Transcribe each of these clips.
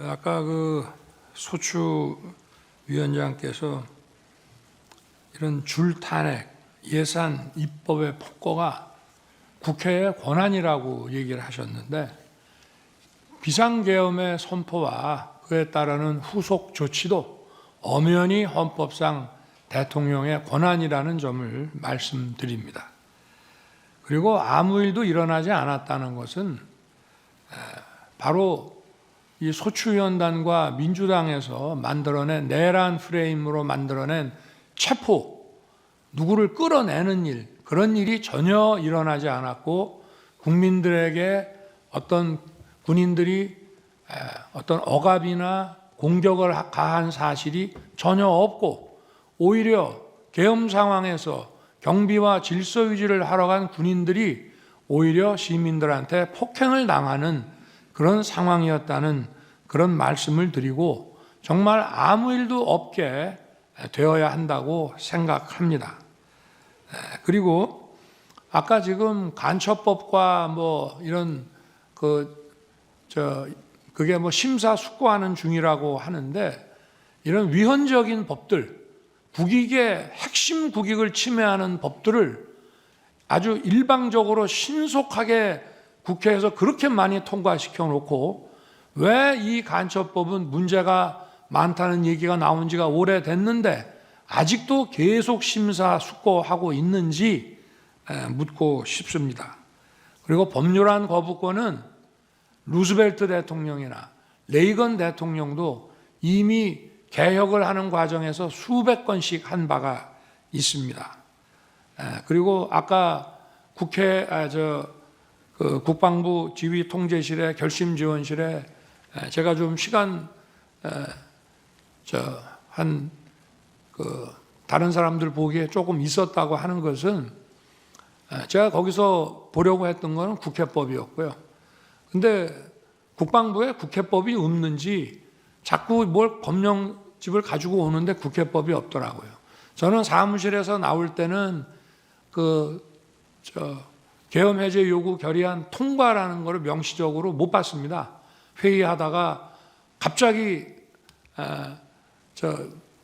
아까 그 소추 위원장께서 이런 줄탄핵, 예산, 입법의 폭거가 국회의 권한이라고 얘기를 하셨는데 비상계엄의 선포와 그에 따르는 후속 조치도 엄연히 헌법상 대통령의 권한이라는 점을 말씀드립니다. 그리고 아무 일도 일어나지 않았다는 것은 바로 이 소추위원단과 민주당에서 만들어낸 내란 프레임으로 만들어낸 체포, 누구를 끌어내는 일, 그런 일이 전혀 일어나지 않았고 국민들에게 어떤 군인들이 어떤 억압이나 공격을 가한 사실이 전혀 없고 오히려 계엄 상황에서 경비와 질서 유지를 하러 간 군인들이 오히려 시민들한테 폭행을 당하는 그런 상황이었다는 그런 말씀을 드리고 정말 아무 일도 없게 되어야 한다고 생각합니다. 그리고 아까 지금 간첩법과 뭐 이런 그게 뭐 심사숙고하는 중이라고 하는데 이런 위헌적인 법들, 국익의 핵심 국익을 침해하는 법들을 아주 일방적으로 신속하게 국회에서 그렇게 많이 통과시켜 놓고 왜 이 간첩법은 문제가 많다는 얘기가 나온 지가 오래됐는데 아직도 계속 심사숙고하고 있는지 묻고 싶습니다. 그리고 법률안 거부권은 루즈벨트 대통령이나 레이건 대통령도 이미 개혁을 하는 과정에서 수백 건씩 한 바가 있습니다. 그리고 아까 국회 국방부 지휘통제실의 결심지원실에 제가 좀 시간 다른 사람들 보기에 조금 있었다고 하는 것은 제가 거기서 보려고 했던 것은 국회법이었고요. 근데 국방부에 국회법이 없는지 자꾸 뭘 검령집을 가지고 오는데 국회법이 없더라고요. 저는 사무실에서 나올 때는 계엄 해제 요구 결의안 통과라는 것을 명시적으로 못 봤습니다. 회의하다가 갑자기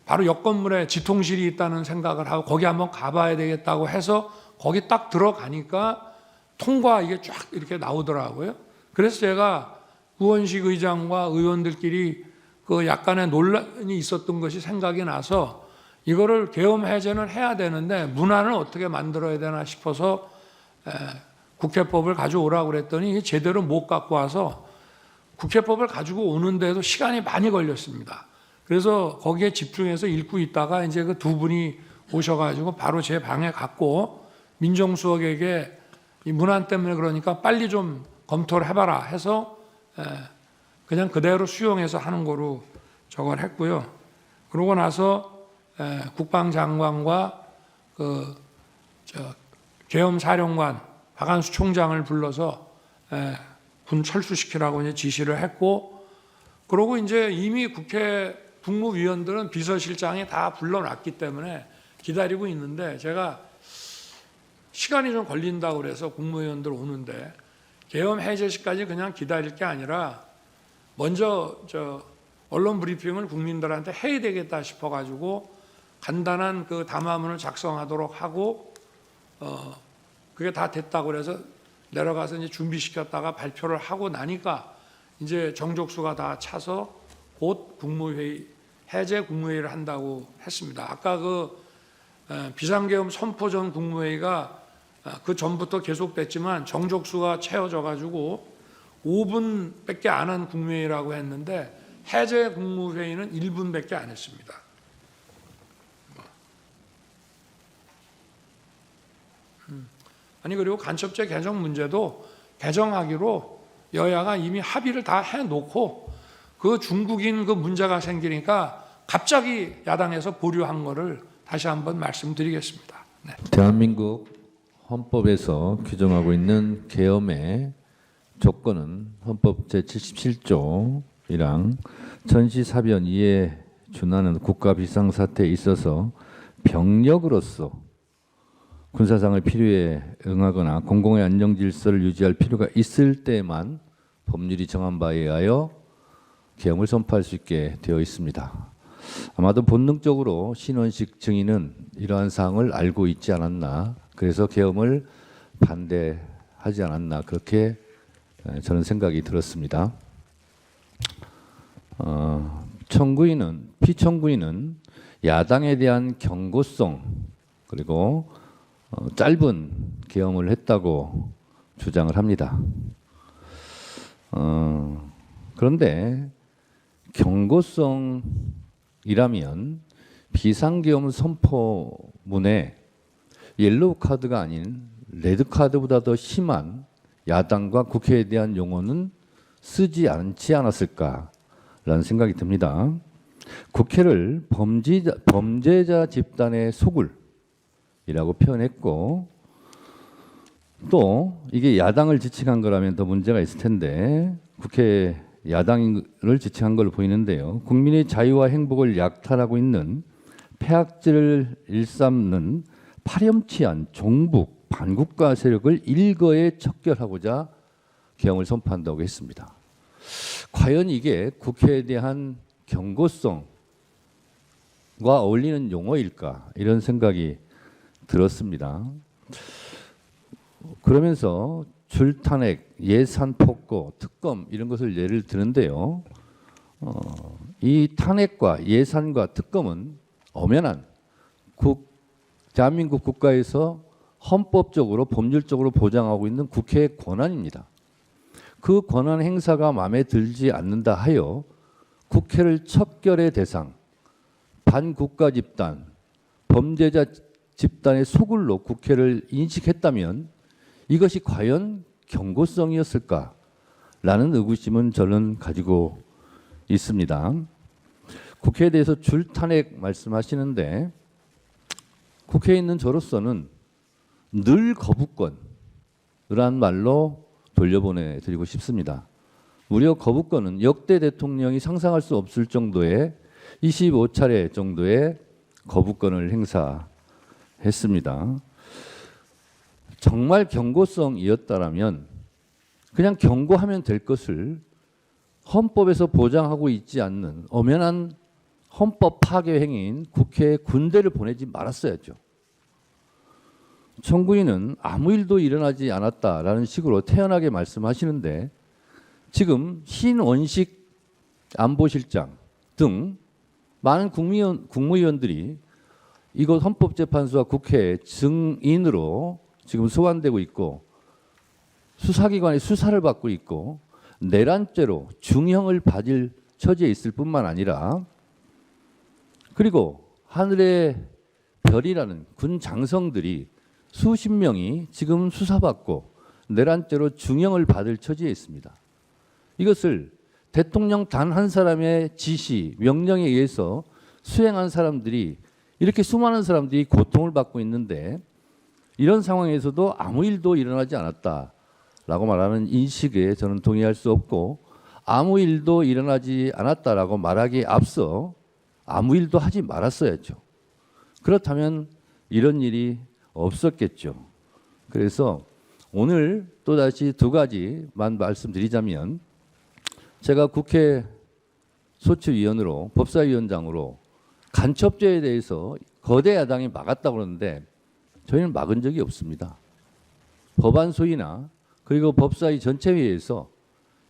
바로 옆 건물에 지통실이 있다는 생각을 하고 거기 한번 가봐야 되겠다고 해서 거기 딱 들어가니까 통과 이게 쫙 이렇게 나오더라고요. 그래서 제가 우원식 의장과 의원들끼리 그 약간의 논란이 있었던 것이 생각이 나서 이거를 계엄 해제는 해야 되는데 문안을 어떻게 만들어야 되나 싶어서 국회법을 가져오라고 그랬더니 제대로 못 갖고 와서 국회법을 가지고 오는데도 시간이 많이 걸렸습니다. 그래서 거기에 집중해서 읽고 있다가 이제 그 두 분이 오셔가지고 바로 제 방에 갔고 민정수석에게 이 문안 때문에 그러니까 빨리 좀 검토를 해봐라 해서 그냥 그대로 수용해서 하는 거로 저걸 했고요. 그러고 나서 국방장관과 계엄사령관 박한수 총장을 불러서 군 철수시키라고 이제 지시를 했고, 그러고 이제 이미 국회 국무위원들은 비서실장이 다 불러놨기 때문에 기다리고 있는데 제가 시간이 좀 걸린다고 그래서 국무위원들 오는데 계엄 해제시까지 그냥 기다릴 게 아니라 먼저 언론 브리핑을 국민들한테 해야 되겠다 싶어가지고 간단한 그 담화문을 작성하도록 하고 그게 다 됐다고 그래서 내려가서 이제 준비시켰다가 발표를 하고 나니까 이제 정족수가 다 차서 곧 국무회의 해제 국무회의를 한다고 했습니다. 아까 비상계엄 선포 전 국무회의가 그 전부터 계속됐지만 정족수가 채워져 가지고 5분밖에 안 한 국무회의라고 했는데 해제 국무회의는 1분밖에 안 했습니다. 아니 그리고 간첩죄 개정 문제도 개정하기로 여야가 이미 합의를 다 해놓고 그 중국인 그 문제가 생기니까 갑자기 야당에서 보류한 거를 다시 한번 말씀드리겠습니다. 네. 대한민국 헌법에서 규정하고 있는 계엄의 조건은 헌법 제77조이랑 전시사변 이에 준하는 국가 비상사태에 있어서 병력으로서 군사상의 필요에 응하거나 공공의 안정 질서를 유지할 필요가 있을 때만 법률이 정한 바에 의하여 계엄을 선포할 수 있게 되어 있습니다. 아마도 본능적으로 신원식 증인은 이러한 사항을 알고 있지 않았나, 그래서 계엄을 반대하지 않았나, 그렇게 저는 생각이 들었습니다. 피청구인은 야당에 대한 경고성 그리고 짧은 계엄을 했다고 주장을 합니다. 그런데 경고성이라면 비상계엄 선포문에 옐로우 카드가 아닌 레드 카드보다 더 심한 야당과 국회에 대한 용어는 쓰지 않지 않았을까라는 생각이 듭니다. 국회를 범죄자 집단의 소굴이라고 표현했고, 또 이게 야당을 지칭한 거라면 더 문제가 있을 텐데 국회 야당을 지칭한 걸로 보이는데요. 국민의 자유와 행복을 약탈하고 있는 폐악질을 일삼는 파렴치한 종북 반국가 세력을 일거에 척결하고자 계엄을 선포한다고 했습니다. 과연 이게 국회에 대한 경고성과 어울리는 용어일까, 이런 생각이 들었습니다. 그러면서 줄탄핵, 예산 폭거, 특검 이런 것을 예를 드는데요. 이 탄핵과 예산과 특검은 엄연한 대한민국 국가에서 헌법적으로 법률적으로 보장하고 있는 국회의 권한입니다. 그 권한 행사가 마음에 들지 않는다 하여 국회를 척결의 대상, 반국가 집단, 범죄자 집단의 소굴로 국회를 인식했다면 이것이 과연 경고성이었을까라는 의구심은 저는 가지고 있습니다. 국회에 대해서 줄탄핵 말씀하시는데 국회에 있는 저로서는 늘 거부권이란 말로 돌려보내드리고 싶습니다. 무려 거부권은 역대 대통령이 상상할 수 없을 정도의 25차례 정도의 거부권을 행사했습니다. 정말 경고성이었다라면 그냥 경고하면 될 것을 헌법에서 보장하고 있지 않는 엄연한 헌법 파괴 행위인 국회에 군대를 보내지 말았어야죠. 청구인은 아무 일도 일어나지 않았다라는 식으로 태연하게 말씀하시는데 지금 신원식 안보실장 등 많은 국무위원들이 이곳 헌법재판소와 국회 증인으로 지금 소환되고 있고 수사기관의 수사를 받고 있고 내란죄로 중형을 받을 처지에 있을 뿐만 아니라, 그리고 하늘의 별이라는 군 장성들이 수십 명이 지금 수사받고 내란죄로 중형을 받을 처지에 있습니다. 이것을 대통령 단 한 사람의 지시, 명령에 의해서 수행한 사람들이, 이렇게 수많은 사람들이 고통을 받고 있는데 이런 상황에서도 아무 일도 일어나지 않았다라고 말하는 인식에 저는 동의할 수 없고, 아무 일도 일어나지 않았다라고 말하기에 앞서 아무 일도 하지 말았어야죠. 그렇다면 이런 일이 없었겠죠. 그래서 오늘 또다시 두 가지만 말씀드리자면, 제가 국회 소추위원으로 법사위원장으로 간첩죄에 대해서 거대 야당이 막았다고 그러는데 저희는 막은 적이 없습니다. 법안 소위나 그리고 법사위 전체회의에서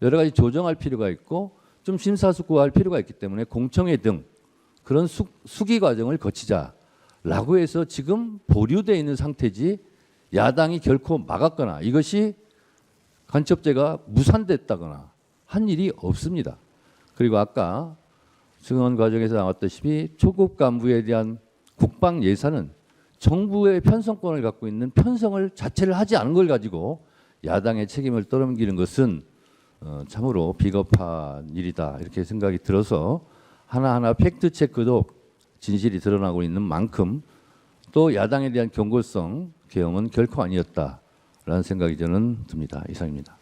여러 가지 조정할 필요가 있고 좀 심사숙고할 필요가 있기 때문에 공청회 등 그런 수기 과정을 거치자라고 해서 지금 보류되어 있는 상태지 야당이 결코 막았거나 이것이 간첩죄가 무산됐다거나 한 일이 없습니다. 그리고 아까 증언 과정에서 나왔다시피 초급 간부에 대한 국방 예산은 정부의 편성권을 갖고 있는 편성을 자체를 하지 않은 걸 가지고 야당의 책임을 떠넘기는 것은 참으로 비겁한 일이다, 이렇게 생각이 들어서 하나하나 팩트 체크도 진실이 드러나고 있는 만큼 또 야당에 대한 경고성 계엄은 결코 아니었다라는 생각이 저는 듭니다. 이상입니다.